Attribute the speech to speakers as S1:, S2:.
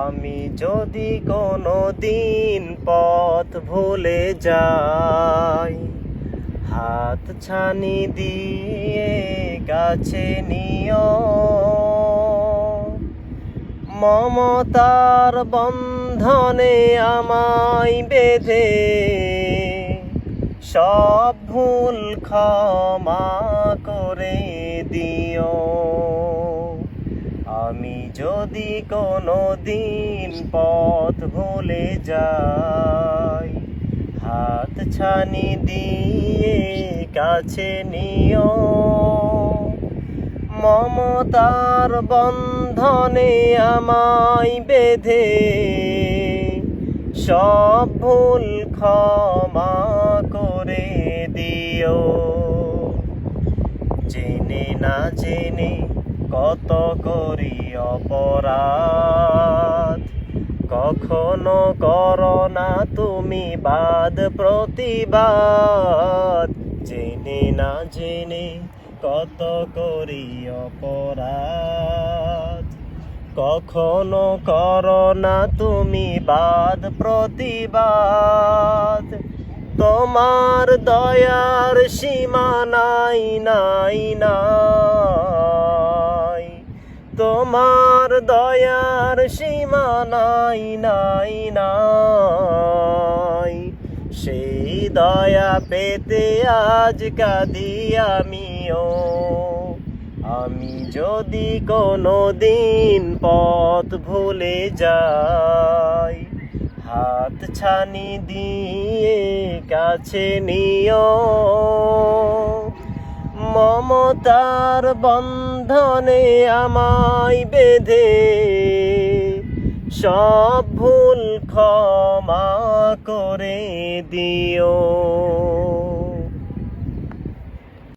S1: আমি যদি কোনো দিন পথ ভুলে যাই, হাত ছানি দিয়ে কাছে নিও। মমতার বন্ধনে আমায় বেঁধে সব ভুল ক্ষমা করে দিও। আমি যদি কোনো দিন পথ ভুলে যাই, হাত ছানি দিয়ে কাছে নিও। মমতার বন্ধনে আমায় বেঁধে সব ভুল ক্ষমা করে দিও। জেনে না জেনে কত করি অপরাধ, কখনো করো না তুমি বাদ প্রতিবাদ। জেনে না জেনে কত করি অপরাধ, কখনো করো না তুমি বাদ প্রতিবাদ। তোমার দয়ার সীমা নাই নাই নাই, তোমার দয়ার সীমা নাই নাই নাই। সেই দয়া পেতে আজ কাঁদি আমিও। আমি যদি কোনো দিন পথ ভুলে যাই, হাত ছানি দিয়ে কাছে নিও। মমতার বন্ধনে আমায় বেঁধে সব ভুল ক্ষমা করে দিও।